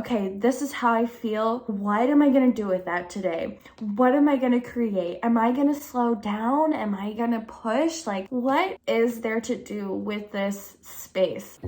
okay, this is how I feel. What am I gonna do with that today? What am I gonna create? Am I gonna slow down? Am I gonna push? Like, what is there to do with this space?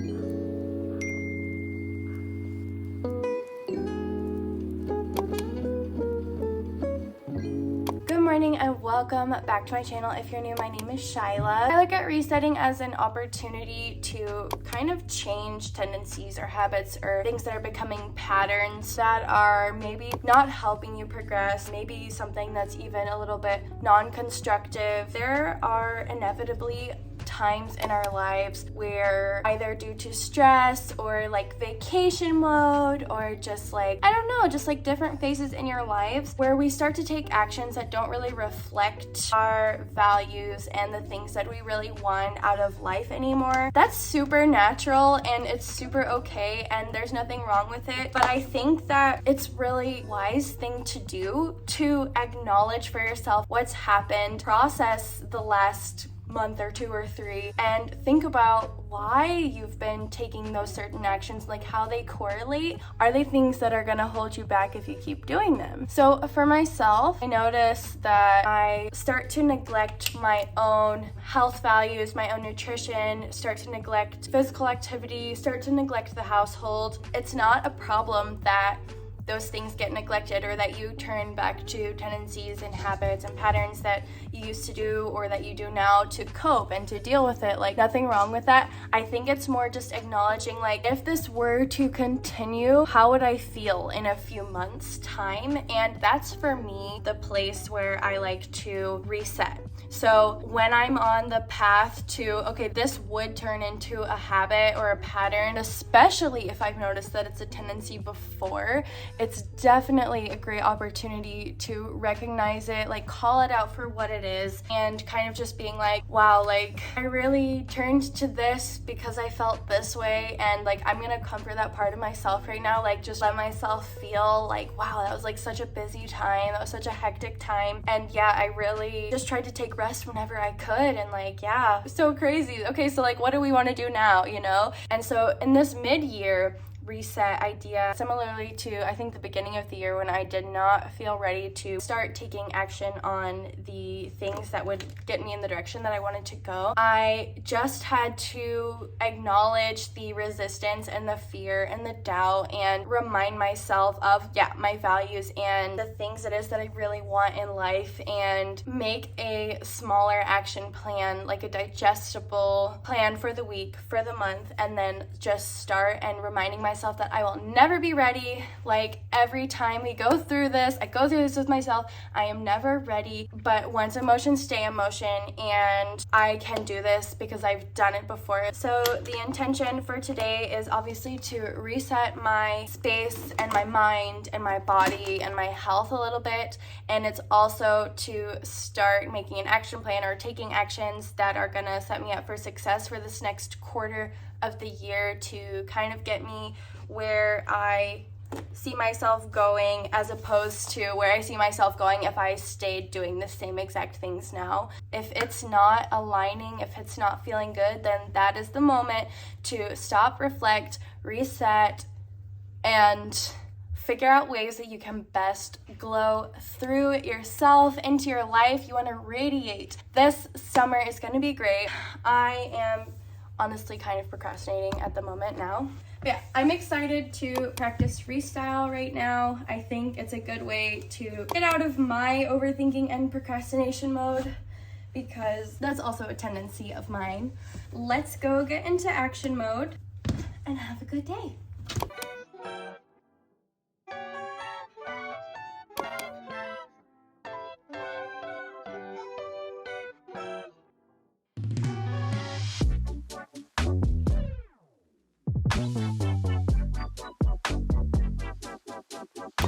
Good morning and welcome back to my channel. If you're new, my name is Shyla. I look at resetting as an opportunity to kind of change tendencies or habits or things that are becoming patterns that are maybe not helping you progress, maybe something that's even a little bit non-constructive. There are inevitably times in our lives where either due to stress or like vacation mode or just like, I don't know, just like different phases in your lives where we start to take actions that don't really reflect our values and the things that we really want out of life anymore. That's super natural and it's super okay and there's nothing wrong with it. But I think that it's really wise thing to do to acknowledge for yourself what's happened, process the last month or 2 or 3 and think about why you've been taking those certain actions, like how they correlate. Are they things that are gonna hold you back if you keep doing them? So for myself, I notice that I start to neglect my own health values, my own nutrition, start to neglect physical activity, start to neglect the household. It's not a problem that those things get neglected or that you turn back to tendencies and habits and patterns that you used to do or that you do now to cope and to deal with it. Like, nothing wrong with that. I think it's more just acknowledging, like, if this were to continue, how would I feel in a few months' time? And that's for me the place where I like to reset. So when I'm on the path to, okay, this would turn into a habit or a pattern, especially if I've noticed that it's a tendency before, it's definitely a great opportunity to recognize it, like call it out for what it is, and kind of just being like, wow, like I really turned to this because I felt this way, and like I'm gonna comfort that part of myself right now, like just let myself feel like, wow, that was like such a busy time, that was such a hectic time, and yeah, I really just tried to take rest whenever I could, and like, yeah, so crazy. Okay, so like what do we want to do now, you know? And so in this mid-year reset idea, similarly to I think the beginning of the year when I did not feel ready to start taking action on the things that would get me in the direction that I wanted to go, I just had to acknowledge the resistance and the fear and the doubt and remind myself of, yeah, my values and the things it is that I really want in life, and make a smaller action plan, like a digestible plan for the week, for the month, and then just start and reminding myself that I will never be ready. Like every time we go through this, I go through this with myself, I am never ready, but once emotions stay in motion, and I can do this because I've done it before. So the intention for today is obviously to reset my space and my mind and my body and my health a little bit, and it's also to start making an action plan or taking actions that are gonna set me up for success for this next quarter of the year, to kind of get me where I see myself going, as opposed to where I see myself going if I stayed doing the same exact things now. If it's not aligning, if it's not feeling good, then that is the moment to stop, reflect, reset, and figure out ways that you can best glow through yourself into your life. You want to radiate. This summer is going to be great. I am honestly kind of procrastinating at the moment now. But yeah, I'm excited to practice freestyle right now. I think it's a good way to get out of my overthinking and procrastination mode, because that's also a tendency of mine. Let's go get into action mode and have a good day.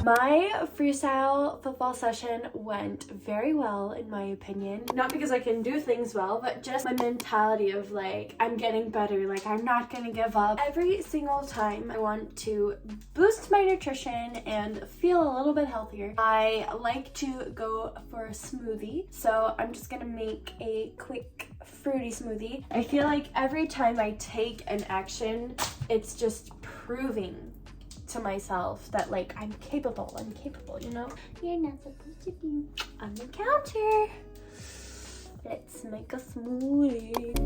My freestyle football session went very well, in my opinion. Not because I can do things well, but just my mentality of like, I'm getting better, like I'm not gonna give up. Every single time I want to boost my nutrition and feel a little bit healthier, I like to go for a smoothie. So I'm just gonna make a quick fruity smoothie. I feel like every time I take an action, it's just proving to myself that like I'm capable, you know? You're not supposed to be on the counter. Let's make a smoothie.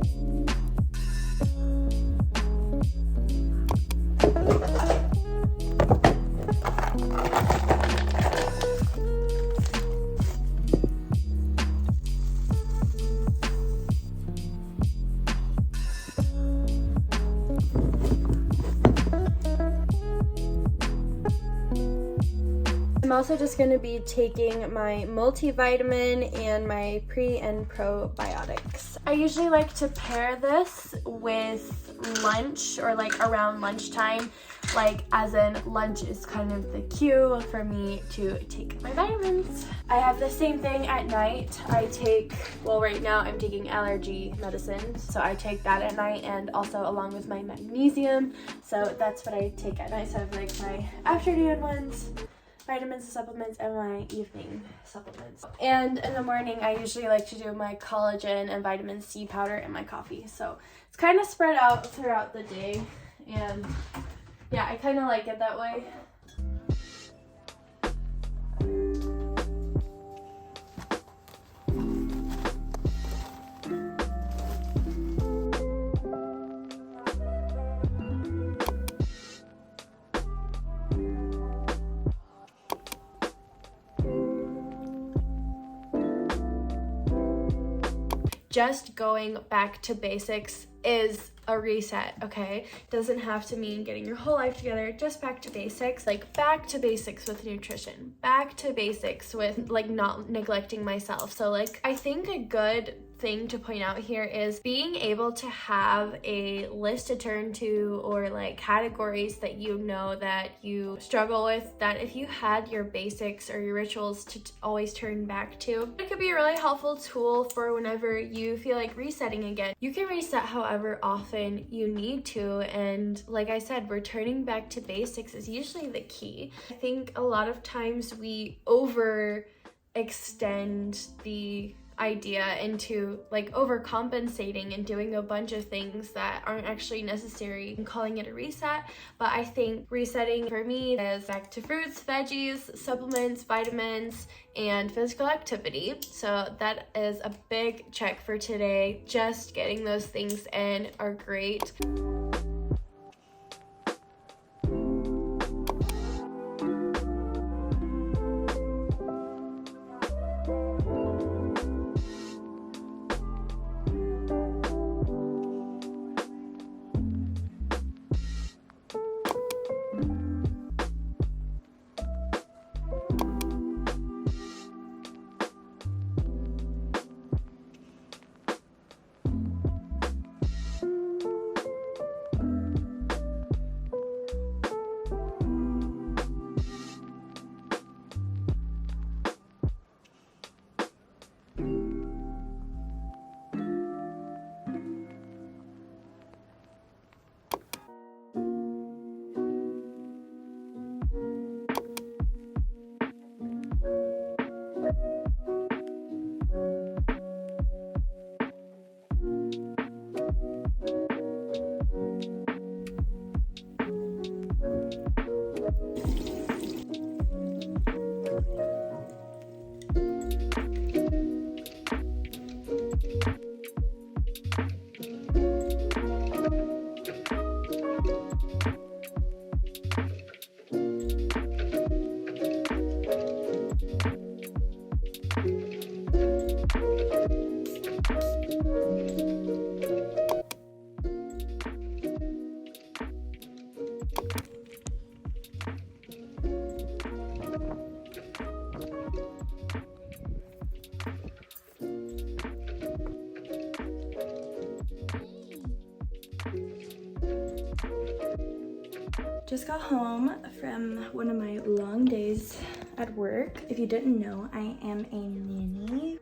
I'm also just going to be taking my multivitamin and my pre and probiotics. I usually like to pair this with lunch or like around lunchtime, like as in lunch is kind of the cue for me to take my vitamins. I have the same thing at night. I take, well right now I'm taking allergy medicine, so I take that at night and also along with my magnesium. So that's what I take at night. So I have like my afternoon ones, vitamins and supplements, and my evening supplements. And in the morning, I usually like to do my collagen and vitamin C powder in my coffee. So it's kind of spread out throughout the day. And yeah, I kind of like it that way. Just going back to basics is a reset, okay? Doesn't have to mean getting your whole life together, just back to basics. Like back to basics with nutrition, back to basics with like not neglecting myself. So like I think a good thing to point out here is being able to have a list to turn to, or like categories that you know that you struggle with, that if you had your basics or your rituals to always turn back to, it could be a really helpful tool for whenever you feel like resetting again. You can reset however often you need to, and like I said, returning back to basics is usually the key. I think a lot of times we overextend the idea into like overcompensating and doing a bunch of things that aren't actually necessary and calling it a reset. But I think resetting for me is back to fruits, veggies, supplements, vitamins, and physical activity. So that is a big check for today. Just getting those things in are great. Just got home from one of my long days at work. If you didn't know, I am a nanny.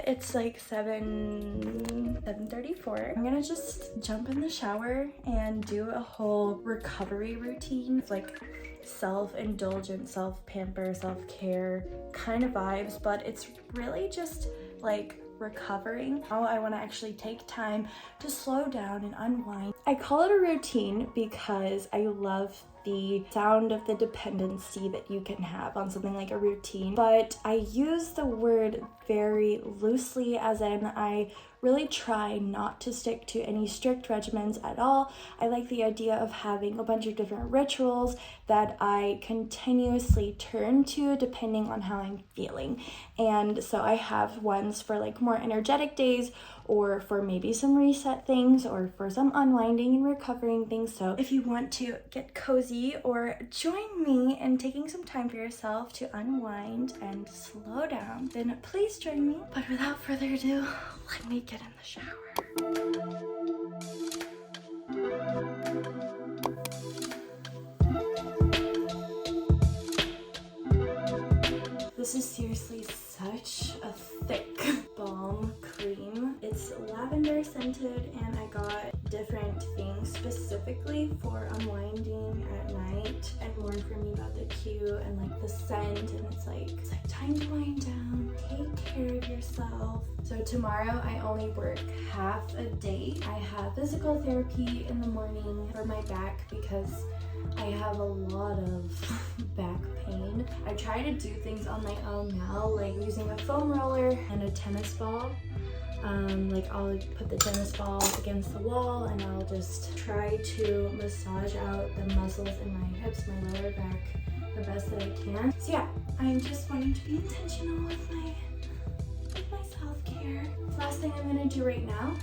It's like 7:34. I'm gonna just jump in the shower and do a whole recovery routine. It's like self-indulgent, self-pamper, self-care kind of vibes, but it's really just like recovering. Now I want to actually take time to slow down and unwind. I call it a routine because I love the sound of the dependency that you can have on something like a routine, but I use the word very loosely, as in I really try not to stick to any strict regimens at all. I like the idea of having a bunch of different rituals that I continuously turn to depending on how I'm feeling. And so I have ones for like more energetic days, or for maybe some reset things, or for some unwinding and recovering things. So if you want to get cozy or join me in taking some time for yourself to unwind and slow down, then please join me. But without further ado, let me get in the shower. This is seriously such a thick balm cream. It's lavender scented, and I got different things specifically for unwinding at night and more informing about the cue and like the scent. And it's like time to wind down, take care of yourself. So tomorrow I only work half a day. I have physical therapy in the morning for my back because I have a lot of back pain. I try to do things on my own now, like using a foam roller and a tennis ball. Like I'll put the tennis ball against the wall and I'll just try to massage out the muscles in my hips, my lower back, the best that I can. So yeah, I'm just wanting to be intentional with my self-care. Last thing I'm gonna do right now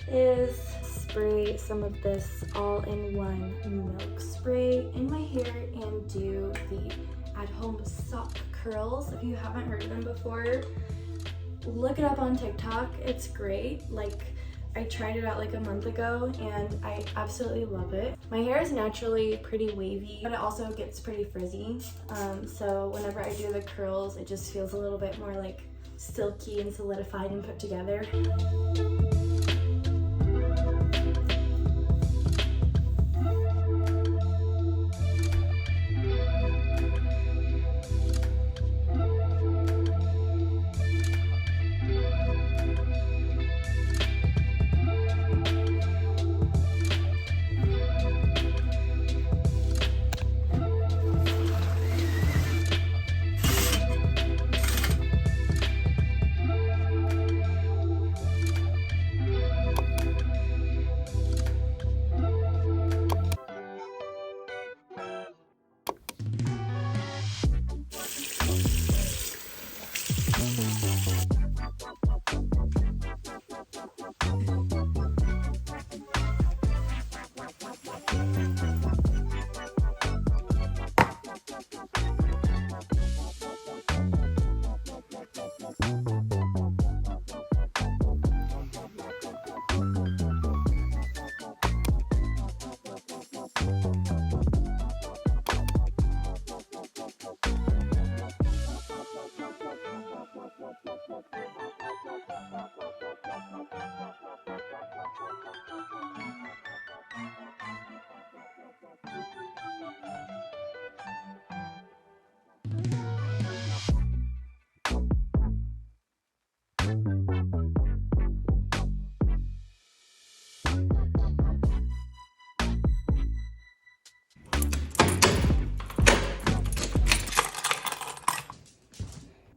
is spray some of this all-in-one milk spray in my hair and do the at-home sock curls. If you haven't heard of them before, look it up on TikTok. It's great. Like, I tried it out like a month ago and I absolutely love it. My hair is naturally pretty wavy, but it also gets pretty frizzy. So whenever I do the curls, it just feels a little bit more like silky and solidified and put together.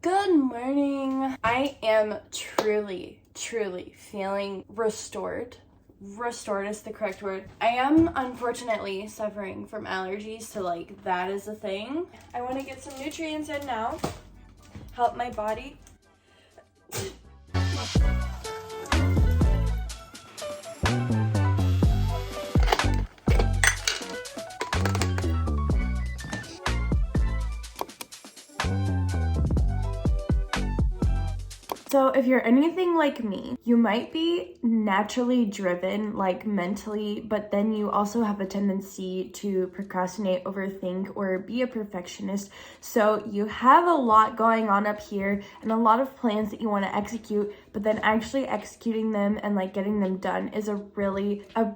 Good morning. I am truly feeling restored. Restored is the correct word. I am unfortunately suffering from allergies, so like that is a thing. I want to get some nutrients in now, help my body. So if you're anything like me, you might be naturally driven, like mentally, but then you also have a tendency to procrastinate, overthink, or be a perfectionist. So you have a lot going on up here and a lot of plans that you want to execute, but then actually executing them and like getting them done is a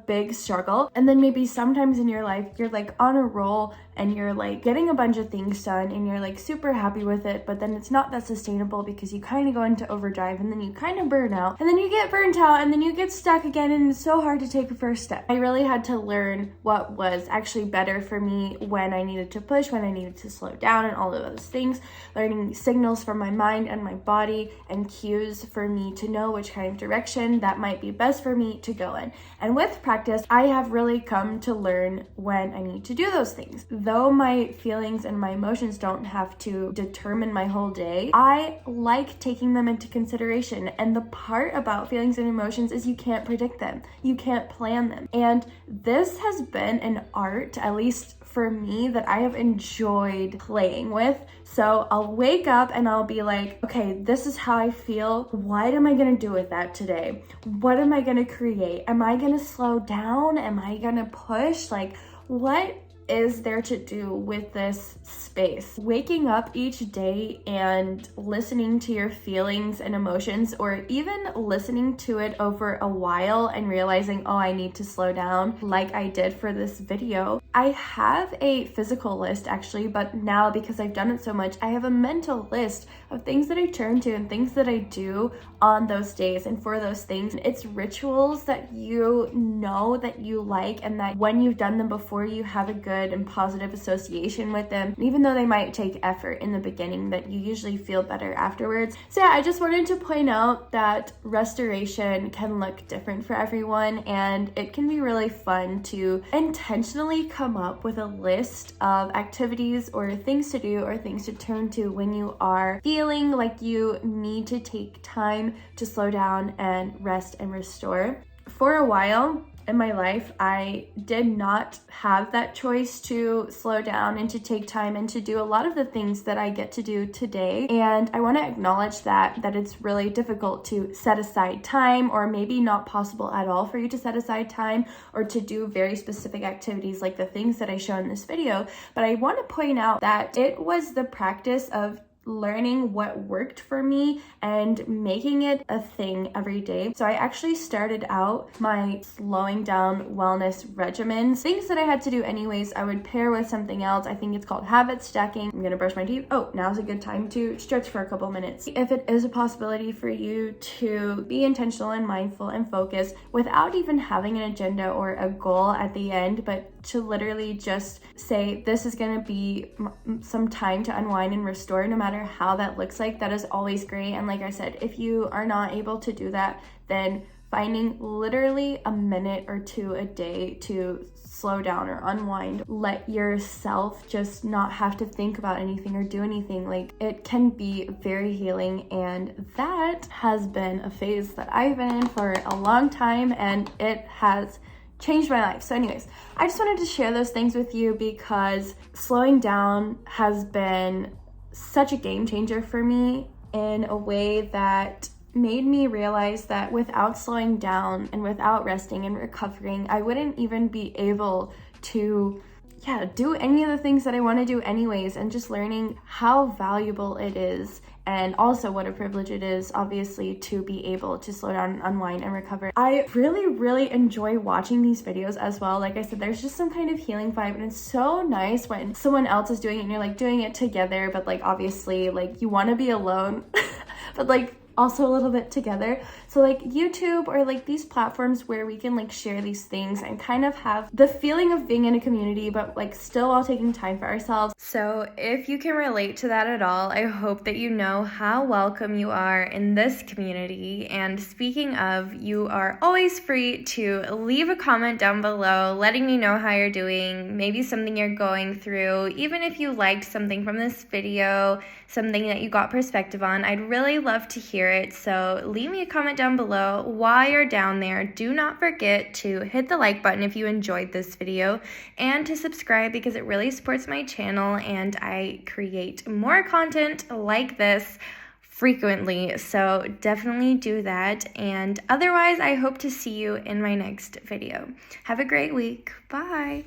big struggle. And then maybe sometimes in your life you're like on a roll and you're like getting a bunch of things done and you're like super happy with it, but then it's not that sustainable because you kind of go into overdrive and then you kind of burn out and then you get burnt out and then you get stuck again, and it's so hard to take a first step. I really had to learn what was actually better for me, when I needed to push, when I needed to slow down, and all of those things. Learning signals from my mind and my body and cues for me to know which kind of direction that might be best for me to go in. And with practice, I have really come to learn when I need to do those things. Though my feelings and my emotions don't have to determine my whole day, I like taking them into consideration. And the part about feelings and emotions is you can't predict them. You can't plan them. And this has been an art, at least for me, that I have enjoyed playing with. So I'll wake up and I'll be like, okay, this is how I feel. What am I gonna do with that today? What am I gonna create? Am I gonna slow down? Am I gonna push? Like, what is there to do with this space? Waking up each day and listening to your feelings and emotions, or even listening to it over a while and realizing, oh, I need to slow down, like I did for this video. I have a physical list actually, but now because I've done it so much, I have a mental list of things that I turn to and things that I do on those days and for those things. It's rituals that you know that you like, and that when you've done them before, you have a good and positive association with them, even though they might take effort in the beginning, that you usually feel better afterwards. So yeah, I just wanted to point out that restoration can look different for everyone, and it can be really fun to intentionally come up with a list of activities or things to do or things to turn to when you are feeling like you need to take time to slow down and rest and restore. For a while in my life, I did not have that choice to slow down and to take time and to do a lot of the things that I get to do today. And I want to acknowledge that it's really difficult to set aside time, or maybe not possible at all for you to set aside time or to do very specific activities like the things that I show in this video. But I want to point out that it was the practice of learning what worked for me and making it a thing every day. So I actually started out my slowing down wellness regimens, things that I had to do anyways, I would pair with something else. I think it's called habit stacking. I'm gonna brush my teeth. Oh, now's a good time to stretch for a couple minutes. If it is a possibility for you to be intentional and mindful and focused without even having an agenda or a goal at the end, but to literally just say, this is gonna be some time to unwind and restore, no matter how that looks like, that is always great. And like I said, if you are not able to do that, then finding literally a minute or two a day to slow down or unwind, let yourself just not have to think about anything or do anything, like, it can be very healing. And that has been a phase that I've been in for a long time, and it has changed my life. So anyways, I just wanted to share those things with you because slowing down has been such a game changer for me in a way that made me realize that without slowing down and without resting and recovering, I wouldn't even be able to do any of the things that I want to do anyways. And just learning how valuable it is, and also what a privilege it is, obviously, to be able to slow down, unwind, and recover. I really enjoy watching these videos as well. Like I said, there's just some kind of healing vibe, and it's so nice when someone else is doing it and you're like doing it together, but like obviously like you want to be alone, but like also a little bit together. So like YouTube or like these platforms where we can like share these things and kind of have the feeling of being in a community, but like still while taking time for ourselves. So if you can relate to that at all, I hope that you know how welcome you are in this community. And speaking of, you are always free to leave a comment down below letting me know how you're doing, maybe something you're going through, even if you liked something from this video, something that you got perspective on. I'd really love to hear it. So leave me a comment down below. While you're down there, do not forget to hit the like button if you enjoyed this video, and to subscribe because it really supports my channel and I create more content like this frequently. So definitely do that. And otherwise, I hope to see you in my next video. Have a great week. Bye.